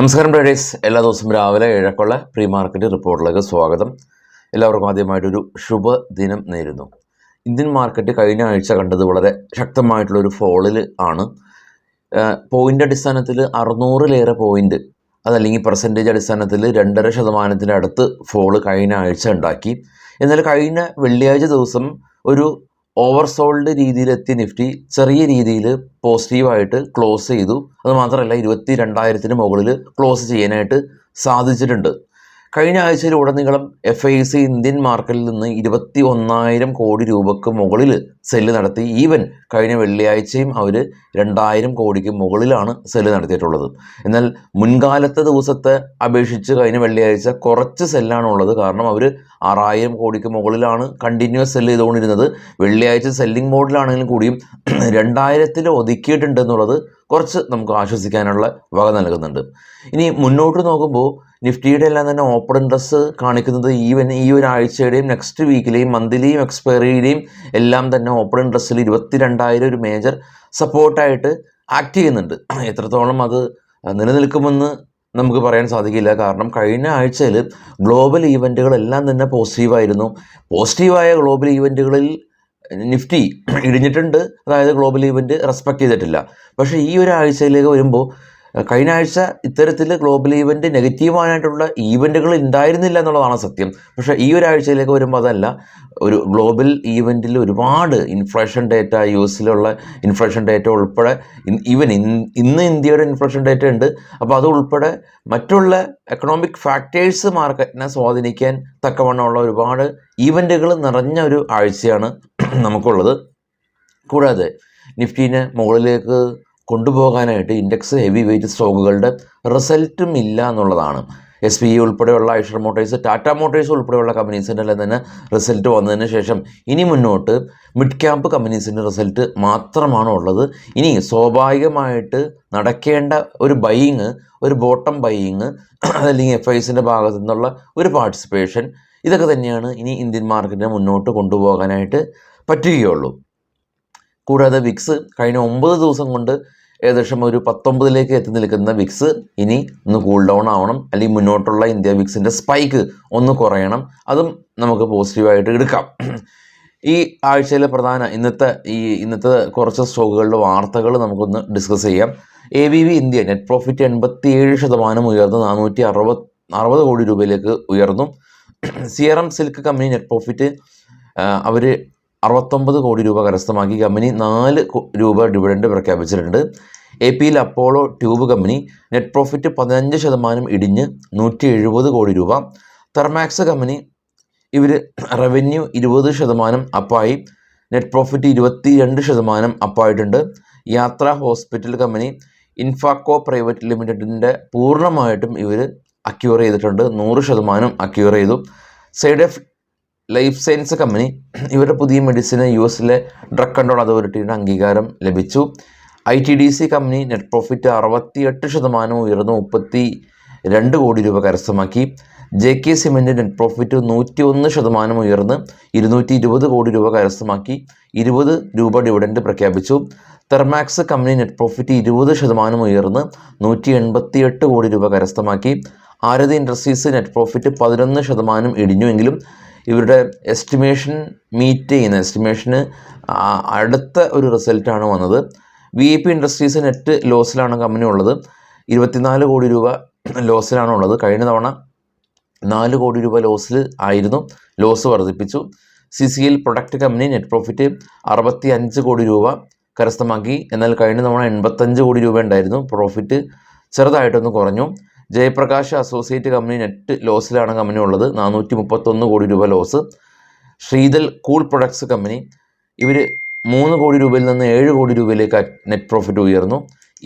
നമസ്കാരം ട്രേഡേഴ്സ്, എല്ലാ ദിവസവും രാവിലെ 7 പ്രീ മാർക്കറ്റ് റിപ്പോർട്ടിലേക്ക് സ്വാഗതം. എല്ലാവർക്കും ആദ്യമായിട്ടൊരു ശുഭദിനം നേരുന്നു. ഇന്ത്യൻ മാർക്കറ്റ് കഴിഞ്ഞ ആഴ്ച കണ്ടത് വളരെ ശക്തമായിട്ടുള്ളൊരു ഫോളിൽ ആണ്. പോയിൻ്റ് അടിസ്ഥാനത്തിൽ 600-ലേറെ പോയിൻ്റ്, അതല്ലെങ്കിൽ പെർസെൻറ്റേജ് അടിസ്ഥാനത്തിൽ 2.5% അടുത്ത് ഫോള് കഴിഞ്ഞ ആഴ്ച ഉണ്ടാക്കി. എന്നാൽ കഴിഞ്ഞ വെള്ളിയാഴ്ച ദിവസം ഒരു ഓവർസോൾഡ് രീതിയിലെത്തിയ നിഫ്റ്റി ചെറിയ രീതിയിൽ പോസിറ്റീവായിട്ട് ക്ലോസ് ചെയ്തു. അതുമാത്രമല്ല 22,000-ന് മുകളിൽ ക്ലോസ് ചെയ്യാനായിട്ട് സാധിച്ചിട്ടുണ്ട്. കഴിഞ്ഞ ആഴ്ചയിലുടനീളം FIC ഇന്ത്യൻ മാർക്കറ്റിൽ നിന്ന് 21,000 കോടി രൂപയ്ക്ക് മുകളിൽ സെല്ല് നടത്തി. ഈവൻ കഴിഞ്ഞ വെള്ളിയാഴ്ചയും അവർ 2,000 കോടിക്ക് മുകളിലാണ് സെല്ല് നടത്തിയിട്ടുള്ളത്. എന്നാൽ മുൻകാലത്തെ ദിവസത്തെ അപേക്ഷിച്ച് കഴിഞ്ഞ വെള്ളിയാഴ്ച കുറച്ച് സെല്ലാണുള്ളത്. കാരണം അവർ 6,000 കോടിക്ക് മുകളിലാണ് കണ്ടിന്യൂസ് സെല്ല് ചെയ്തുകൊണ്ടിരുന്നത്. വെള്ളിയാഴ്ച സെല്ലിംഗ് മോഡിലാണെങ്കിലും കൂടിയും 2,000-ൽ ഒതുക്കിയിട്ടുണ്ട് എന്നുള്ളത് കുറച്ച് നമുക്ക് ആശ്വസിക്കാനുള്ള വക നൽകുന്നുണ്ട്. ഇനി മുന്നോട്ട് നോക്കുമ്പോൾ നിഫ്റ്റിയുടെ എല്ലാം തന്നെ ഓപ്പൺ ഇൻട്രസ്റ്റ് കാണിക്കുന്നത് ഈവൻ ഈ ഒരു ആഴ്ചയുടെയും നെക്സ്റ്റ് വീക്കിലെയും മന്ത്ലിയും എക്സ്പയറിയുടെയും എല്ലാം തന്നെ ഓപ്പൺ ഇൻട്രസ്റ്റിൽ 22,000 ഒരു മേജർ സപ്പോർട്ടായിട്ട് ആക്ട് ചെയ്യുന്നുണ്ട്. എത്രത്തോളം അത് നിലനിൽക്കുമെന്ന് നമുക്ക് പറയാൻ സാധിക്കില്ല. കാരണം കഴിഞ്ഞ ആഴ്ചയിൽ ഗ്ലോബൽ ഈവൻറ്റുകളെല്ലാം തന്നെ പോസിറ്റീവായിരുന്നു. പോസിറ്റീവായ ഗ്ലോബൽ ഈവൻറ്റുകളിൽ നിഫ്റ്റി ഇടിഞ്ഞിട്ടുണ്ട്, അതായത് ഗ്ലോബൽ ഈവൻറ്റ് റെസ്പെക്റ്റ് ചെയ്തിട്ടില്ല. പക്ഷേ ഈ ഒരു ആഴ്ചയിലേക്ക് വരുമ്പോൾ കഴിഞ്ഞ ആഴ്ച ഇത്തരത്തിൽ ഗ്ലോബൽ ഈവൻറ്റ് നെഗറ്റീവായിട്ടുള്ള ഈവൻറ്റുകൾ ഉണ്ടായിരുന്നില്ല എന്നുള്ളതാണ് സത്യം. പക്ഷേ ഈ ഒരു ആഴ്ചയിലേക്ക് വരുമ്പോൾ അതല്ല. ഒരു ഗ്ലോബൽ ഈവൻറ്റിൽ ഒരുപാട് ഇൻഫ്ലേഷൻ ഡേറ്റ, US-ലുള്ള ഇൻഫ്ലേഷൻ ഡേറ്റ ഉൾപ്പെടെ, ഇന്ന് ഇന്ത്യയുടെ ഇൻഫ്ലേഷൻ ഡേറ്റ ഉണ്ട്. അപ്പോൾ അത് ഉൾപ്പെടെ മറ്റുള്ള എക്കണോമിക് ഫാക്ടേഴ്സ് മാർക്കറ്റിനെ സ്വാധീനിക്കാൻ തക്കവണ്ണമുള്ള ഒരുപാട് ഈവൻറ്റുകൾ നിറഞ്ഞ ഒരു ആഴ്ചയാണ് നമുക്കുള്ളത്. കൂടാതെ നിഫ്റ്റീനെ മുകളിലേക്ക് കൊണ്ടുപോകാനായിട്ട് ഇൻഡെക്സ് ഹെവി വെയിറ്റ് സ്റ്റോക്കുകളുടെ റിസൾട്ടും ഇല്ല എന്നുള്ളതാണ്. SPE ഉൾപ്പെടെയുള്ള ഐഷർ മോട്ടോഴ്സ്, ടാറ്റ മോട്ടോഴ്സ് ഉൾപ്പെടെയുള്ള കമ്പനീസിൻ്റെ എല്ലാം തന്നെ റിസൾട്ട് വന്നതിന് ശേഷം ഇനി മുന്നോട്ട് മിഡ് ക്യാമ്പ് കമ്പനീസിൻ്റെ റിസൾട്ട് മാത്രമാണ് ഉള്ളത്. ഇനി സ്വാഭാവികമായിട്ട് നടക്കേണ്ട ഒരു ബൈയിങ്, ഒരു ബോട്ടം ബൈയിങ്, അതല്ലെങ്കിൽ FICൻ്റെ ഭാഗത്തു നിന്നുള്ള ഒരു പാർട്ടിസിപ്പേഷൻ, ഇതൊക്കെ തന്നെയാണ് ഇനി ഇന്ത്യൻ മാർക്കറ്റിനെ മുന്നോട്ട് കൊണ്ടുപോകാനായിട്ട് പറ്റുകയുള്ളൂ. കൂടാതെ വിക്സ് കഴിഞ്ഞ 9 ദിവസം കൊണ്ട് ഏകദേശം ഒരു 19-ലേക്ക് എത്തി നിൽക്കുന്ന വിക്സ് ഇനി ഒന്ന് കൂൾ ഡൗൺ ആവണം, അല്ലെങ്കിൽ മുന്നോട്ടുള്ള ഇന്ത്യ വിക്സിൻ്റെ സ്പൈക്ക് ഒന്ന് കുറയണം. അതും നമുക്ക് പോസിറ്റീവായിട്ട് എടുക്കാം. ഈ ആഴ്ചയിലെ പ്രധാന ഇന്നത്തെ കുറച്ച് സ്റ്റോക്കുകളുടെ വാർത്തകൾ നമുക്കൊന്ന് ഡിസ്കസ് ചെയ്യാം. ABB ഇന്ത്യ നെറ്റ് പ്രോഫിറ്റ് 87% ഉയർന്ന് 460 കോടി രൂപയിലേക്ക് ഉയർന്നു. CRM silk company net profit അവർ 69 കോടി രൂപ കരസ്ഥമാക്കി. കമ്പനി 4 രൂപ ഡിവിഡൻഡ് പ്രഖ്യാപിച്ചിട്ടുണ്ട്. APL Apollo tube company net profit 15% ഇടിഞ്ഞ് 170 കോടി രൂപ. തെർമാക്സ് കമ്പനി ഇവർ റവന്യൂ 20% അപ്പായി, നെറ്റ് പ്രോഫിറ്റ് 22% അപ്പായിട്ടുണ്ട്. യാത്ര ഹോസ്പിറ്റൽ കമ്പനി ഇൻഫാക്കോ പ്രൈവറ്റ് ലിമിറ്റഡിൻ്റെ പൂർണ്ണമായിട്ടും ഇവർ അക്യൂർ ചെയ്തിട്ടുണ്ട്, 100% അക്യൂർ ചെയ്തു. Side F life science company ഇവരുടെ പുതിയ മെഡിസിന് US-ലെ ഡ്രഗ് കൺട്രോൾ അതോറിറ്റിയുടെ അംഗീകാരം ലഭിച്ചു. ITDC കമ്പനി നെറ്റ് പ്രോഫിറ്റ് 68% ഉയർന്ന് 32 കോടി രൂപ കരസ്ഥമാക്കി. JK സിമെൻറ്റ് നെറ്റ് പ്രോഫിറ്റ് 101% ഉയർന്ന് 220 കോടി രൂപ കരസ്ഥമാക്കി, 20 രൂപ ഡിവിഡൻഡ് പ്രഖ്യാപിച്ചു. തെർമാക്സ് കമ്പനി നെറ്റ് പ്രോഫിറ്റ് 20% ഉയർന്ന് 188 കോടി രൂപ കരസ്ഥമാക്കി. ആരതി ഇൻഡസ്ട്രീസ് നെറ്റ് പ്രോഫിറ്റ് 11% ഇടിഞ്ഞുവെങ്കിലും ഇവരുടെ എസ്റ്റിമേഷന് അടുത്ത ഒരു റിസൾട്ടാണ് വന്നത്. VIP ഇൻഡസ്ട്രീസ് നെറ്റ് ലോസിലാണ് കമ്പനി ഉള്ളത്, 24 കോടി രൂപ ലോസിലാണ് ഉള്ളത്. കഴിഞ്ഞ തവണ 4 കോടി രൂപ ലോസിൽ ആയിരുന്നു, ലോസ് വർദ്ധിപ്പിച്ചു. CCL product company net profit 65 കോടി രൂപ കരസ്ഥമാക്കി. എന്നാൽ കഴിഞ്ഞ തവണ 85 കോടി രൂപ ഉണ്ടായിരുന്നു, പ്രോഫിറ്റ് ചെറുതായിട്ടൊന്ന് കുറഞ്ഞു. ജയപ്രകാശ് അസോസിയേറ്റ് കമ്പനി നെറ്റ് ലോസിലാണ് കമ്പനി ഉള്ളത്, 431 കോടി രൂപ loss. Shreetal Cool Products company ഇവർ 3 കോടി രൂപയിൽ നിന്ന് 7 കോടി രൂപയിലേക്ക് നെറ്റ് പ്രോഫിറ്റ് ഉയർന്നു.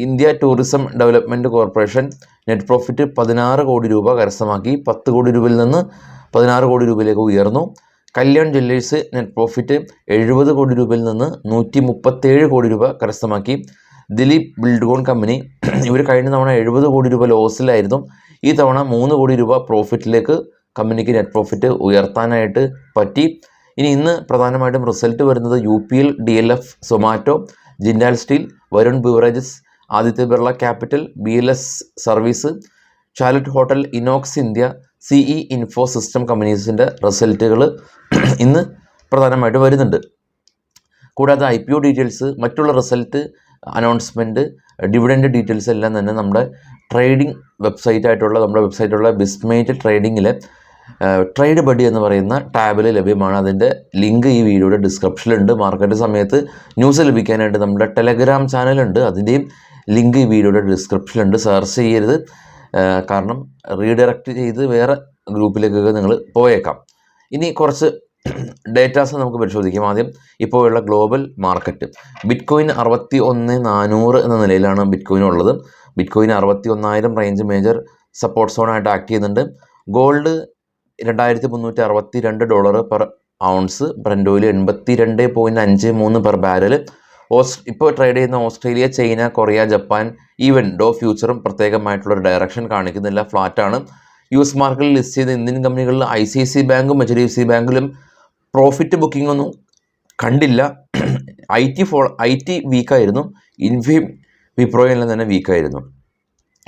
India Tourism Development Corporation net profit 16 crore രൂപ കരസ്ഥമാക്കി, 10 കോടി രൂപയിൽ നിന്ന് 16 കോടി രൂപയിലേക്ക് ഉയർന്നു. കല്യാൺ ജ്വല്ലേഴ്സ് നെറ്റ് പ്രോഫിറ്റ് 70 കോടി രൂപയിൽ നിന്ന് 137 കോടി രൂപ കരസ്ഥമാക്കി. ദിലീപ് ബിൽഡ്കോൺ കമ്പനി ഇവർ കഴിഞ്ഞ തവണ 70 കോടി രൂപ ലോസിലായിരുന്നു, ഈ തവണ 3 കോടി രൂപ പ്രോഫിറ്റിലേക്ക് കമ്പനിക്ക് നെറ്റ് പ്രോഫിറ്റ് ഉയർത്താനായിട്ട് പറ്റി. ഇന്ന് പ്രധാനമായിട്ടും റിസൾട്ട് വരുന്നത് UPL, DLF, Zomato, Jindal Steel, Varun Beverages, Aditya Birla Capital, BLS Service, Chalet Hotel, Inox India, CE Info System കമ്പനീസിൻ്റെ റിസൾട്ടുകൾ ഇന്ന് പ്രധാനമായിട്ട് വരുന്നുണ്ട്. കൂടാതെ IPO ഡീറ്റെയിൽസ്, മറ്റുള്ള റിസൾട്ട് അനൗൺസ്മെൻറ്റ്, ഡിവിഡൻഡ് ഡീറ്റെയിൽസ് എല്ലാം തന്നെ നമ്മുടെ ട്രേഡിംഗ് വെബ്സൈറ്റുള്ള ബിസ്മേറ്റ് ട്രേഡിങ്ങിലെ ട്രേഡ് ബഡി എന്ന് പറയുന്ന ടാബിൽ ലഭ്യമാണ്. അതിൻ്റെ ലിങ്ക് ഈ വീഡിയോയുടെ ഡിസ്ക്രിപ്ഷനിലുണ്ട്. മാർക്കറ്റ് സമയത്ത് ന്യൂസ് ലഭിക്കാനായിട്ട് നമ്മുടെ ടെലഗ്രാം ചാനലുണ്ട്, അതിൻ്റെയും ലിങ്ക് ഈ വീഡിയോയുടെ ഡിസ്ക്രിപ്ഷനിലുണ്ട്. സെർച്ച് ചെയ്യരുത്, കാരണം റീഡയറക്റ്റ് ചെയ്ത് വേറെ ഗ്രൂപ്പിലേക്കൊക്കെ നിങ്ങൾ പോയേക്കാം. ഇനി കുറച്ച് ഡേറ്റാസ് നമുക്ക് പരിശോധിക്കാം. ആദ്യം ഇപ്പോഴുള്ള ഗ്ലോബൽ മാർക്കറ്റ്. ബിറ്റ്കോയിൻ 61,400 എന്ന നിലയിലാണ് ബിറ്റ്കോയിൻ ഉള്ളത്. ബിറ്റ്കോയിൻ 61,000 റേഞ്ച് മേജർ സപ്പോർട്ട് സോണായിട്ട് ആക്ട് ചെയ്യുന്നുണ്ട്. Gold $2,362 per ounce, Brent oil 82.53 per barrel. ഇപ്പോൾ ട്രേഡ് ചെയ്യുന്ന Australia, China, Korea, Japan, even Dow ഫ്യൂച്ചറും പ്രത്യേകമായിട്ടുള്ളൊരു ഡയറക്ഷൻ കാണിക്കുന്നില്ല, ഫ്ലാറ്റാണ്. US മാർക്കറ്റിൽ ലിസ്റ്റ് ചെയ്ത ഇന്ത്യൻ കമ്പനികളിൽ ICICI ബാങ്കും HDFC ബാങ്കിലും പ്രോഫിറ്റ് ബുക്കിംഗ് ഒന്നും കണ്ടില്ല. IT വീക്കായിരുന്നു. ഇൻഫിം, വിപ്രോയെല്ലാം തന്നെ വീക്കായിരുന്നു.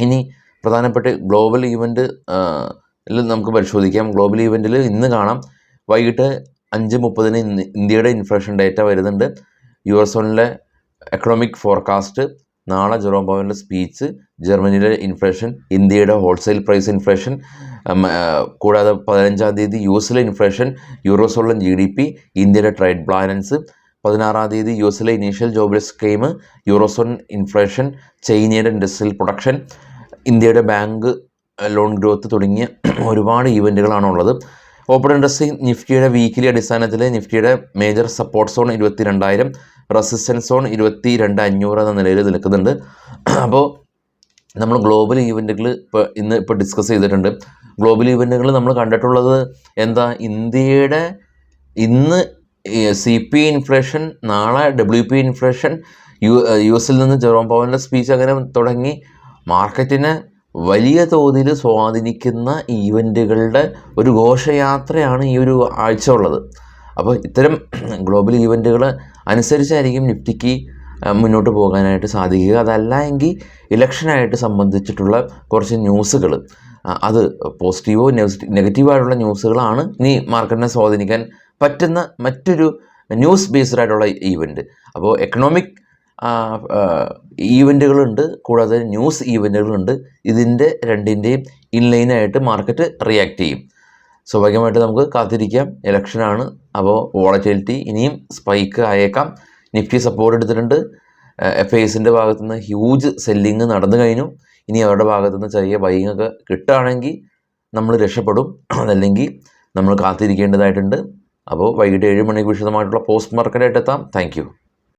ഇനി പ്രധാനപ്പെട്ട ഗ്ലോബൽ ഈവൻറ്റ് നമുക്ക് പരിശോധിക്കാം. ഗ്ലോബൽ ഈവൻറ്റിൽ ഇന്ന് കാണാം, വൈകിട്ട് 5:30 ഇന്ത്യയുടെ ഇൻഫ്ലേഷൻ ഡേറ്റ വരുന്നുണ്ട്. US എക്കണോമിക് ഫോർകാസ്റ്റ്, നാളെ ജെറോം പവലിൻ്റെ സ്പീച്ച്, ജർമ്മനിയിലെ ഇൻഫ്ലേഷൻ, ഇന്ത്യയുടെ ഹോൾസെയിൽ പ്രൈസ് ഇൻഫ്ലേഷൻ, കൂടാതെ 15-ാം തീയതി US ഇൻഫ്ലേഷൻ, യൂറോസോണിലെ GDP, ഇന്ത്യയുടെ ട്രേഡ് ബാലൻസ്, 16-ാം തീയതി US initial jobless scheme, eurozone inflation, ചൈനയുടെ ഇൻഡസ്ട്രിയൽ പ്രൊഡക്ഷൻ, ഇന്ത്യയുടെ ബാങ്ക് ലോൺ ഗ്രോത്ത് തുടങ്ങിയ ഒരുപാട് ഈവൻറ്റുകളാണുള്ളത്. ഓപ്പൺ ഇൻട്രസ്റ്റ് നിഫ്റ്റിയുടെ വീക്കിലി അടിസ്ഥാനത്തിൽ നിഫ്റ്റിയുടെ major support zone 22,000, resistance zone 22,500 എന്ന നിലയിൽ നിൽക്കുന്നുണ്ട്. അപ്പോൾ നമ്മൾ ഗ്ലോബൽ ഈവൻറ്റുകൾ ഇപ്പോൾ ഡിസ്കസ് ചെയ്തിട്ടുണ്ട്. ഗ്ലോബൽ ഈവൻറ്റുകൾ നമ്മൾ കണ്ടിട്ടുള്ളത് എന്താ? ഇന്ത്യയുടെ ഇന്ന് CPI ഇൻഫ്ലേഷൻ, നാളെ WP ഇൻഫ്ലേഷൻ, US നിന്ന് ജെറോം പവലിൻ്റെ സ്പീച്ച്, അങ്ങനെ തുടങ്ങി മാർക്കറ്റിനെ വലിയ തോതിൽ സ്വാധീനിക്കുന്ന ഈവൻറ്റുകളുടെ ഒരു ഘോഷയാത്രയാണ് ഈ ഒരു ആഴ്ച ഉള്ളത്. അപ്പോൾ ഇത്തരം ഗ്ലോബൽ ഈവൻറ്റുകൾ അനുസരിച്ചായിരിക്കും നിഫ്റ്റിക്ക് മുന്നോട്ട് പോകാനായിട്ട് സാധിക്കുക. അതല്ല എങ്കിൽ ഇലക്ഷനായിട്ട് സംബന്ധിച്ചിട്ടുള്ള കുറച്ച് ന്യൂസുകൾ, അത് പോസിറ്റീവോ നെഗറ്റീവായിട്ടുള്ള ന്യൂസുകളാണ് ഇനി മാർക്കറ്റിനെ സ്വാധീനിക്കാൻ പറ്റുന്ന മറ്റൊരു ന്യൂസ് ബേസ്ഡ് ആയിട്ടുള്ള ഈവൻറ്റ്. അപ്പോൾ എക്കണോമിക് ഈവൻറ്റുകളുണ്ട്, കൂടാതെ ന്യൂസ് ഈവൻറ്റുകളുണ്ട്. ഇതിൻ്റെ രണ്ടിൻ്റെയും ഇൻലൈനായിട്ട് മാർക്കറ്റ് റിയാക്ട് ചെയ്യും. സ്വാഭാവികമായിട്ട് നമുക്ക് കാത്തിരിക്കാം. ഇലക്ഷനാണ്, അപ്പോൾ വോളറ്റിലിറ്റി ഇനിയും സ്പൈക്ക് ആയേക്കാം. നിഫ്റ്റി സപ്പോർട്ട് എടുത്തിട്ടുണ്ട്. FISൻ്റെ ഭാഗത്തുനിന്ന് ഹ്യൂജ് സെല്ലിങ് നടന്നു കഴിഞ്ഞു. ഇനി അവരുടെ ഭാഗത്തുനിന്ന് ചെറിയ ബൈങ് ഒക്കെ കിട്ടുകയാണെങ്കിൽ നമ്മൾ രക്ഷപ്പെടും, അതല്ലെങ്കിൽ നമ്മൾ കാത്തിരിക്കേണ്ടതായിട്ടുണ്ട്. അപ്പോൾ വൈകിട്ട് 7 മണിക്ക് വിശദമായിട്ടുള്ള പോസ്റ്റ് മാർക്കറ്റായിട്ട് എത്താം. Thank you.